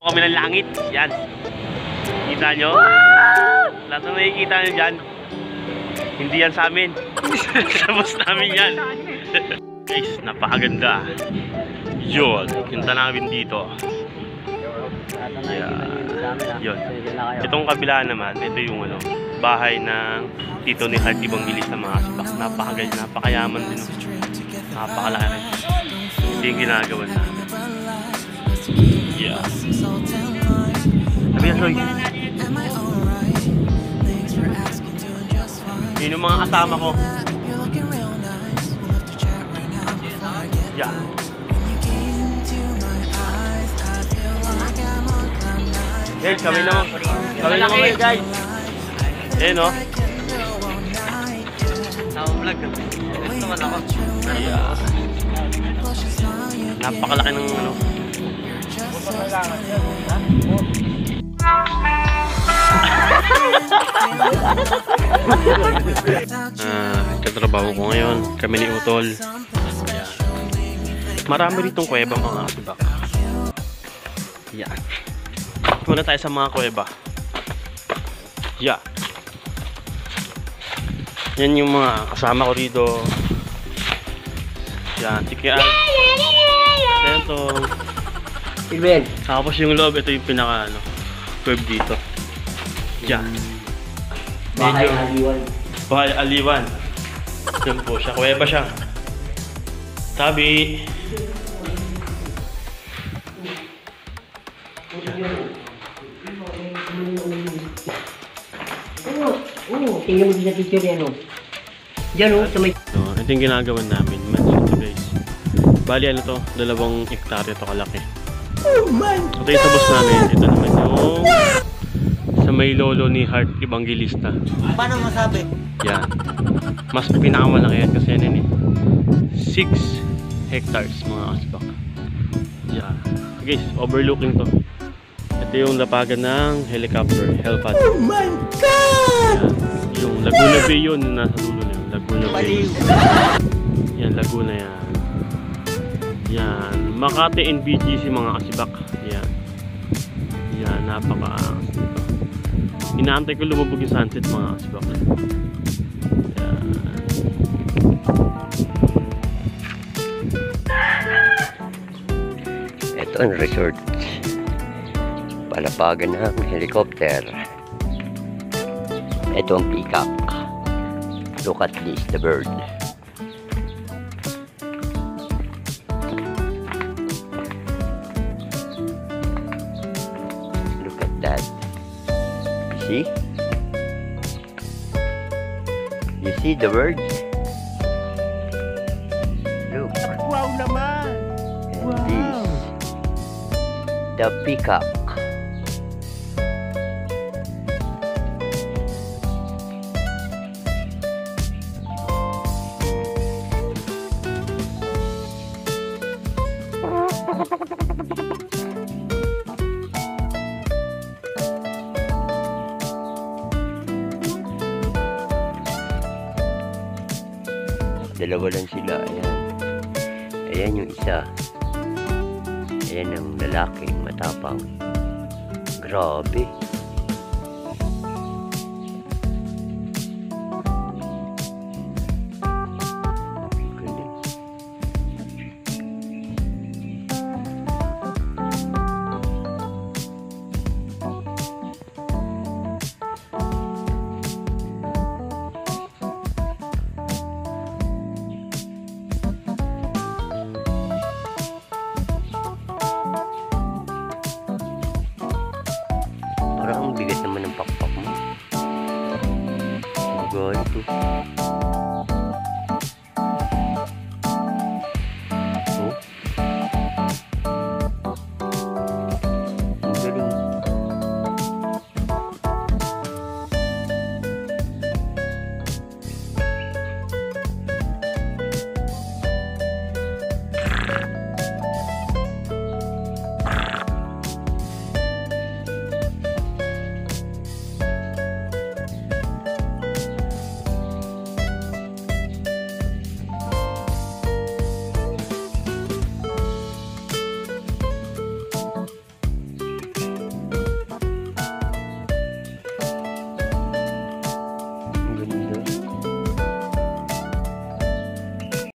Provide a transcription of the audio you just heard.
Kami ng langit. Yan. Kita nyo? Lahat na nakikita nyo dyan. Hindi yan sa amin. Sa bus namin yan. Guys, napakaganda. Yun. Punta namin dito. Yan. Yun. Itong kabila naman, ito yung ano, bahay ng tito ni Heart Evangelist sa mga asbak. Napakaganda. Napakayaman din. Napakalaki rin. Ito yung ginagawa namin. Yeah. Sabi na, Soy. Yun yung mga kasama ko. Yeah. Guys, kami naman. Kami naman kayo, guys. Eh, no? Naka-vlog. Gusto man ako. Yeah. Napakalaki ng ano. Katrabaho ko ngayon. Kami ni Utol. Marami ritong kuweba mga asbak. Yan. Muna tayo sa mga kuweba. Yan. Yan yung mga kasama ko rito. Yan. Tikian. Sentong. Silben. Tapos yung loob, ito yung pinaka ano, curve dito. Yan. Bahay Aliwan. Bahay Aliwan. Yan po siya. Kuweba siya. Tabi. Tingnan mo din sa picture yan, oh. Diyan, oh, sa may... So, ito yung ginagawa namin. Ito guys. Bali, ano to? 2 hektarya to kalaki. Oh my God! Ito yung sa bus namin. Ito naman yung sa may lolo ni Heart Evangelista. Paano masabi? Yan. Mas pinakamalaki yan kasi yan eh. 6 hectares mga asbak. Yan. Guys, overlooking to. Ito yung lapagan ng helicopter. Helipad. Oh my God! Yan. Yung Laguna Bay yun. Nasa dulo na yun. Laguna Bay. Yan, Laguna yan. Yan. Makati and BGC mga asbak. Yan. Yan, napaka-angas dito. Inaantay ko lumubog yung sunset mga asbak. Yan. Ito ang resort. Palapagan ng helicopter. Ito ang peacock. Look at this, the bird. Look at that. See? You see the birds? Look. Wow naman! And this, the peacock. Dalawa lang sila. Ayan. Ayan yung isa. Ayan ang lalaking matapang. Grabe. Galing. Parang ang bigat naman ng pakpak mo. Magod ito.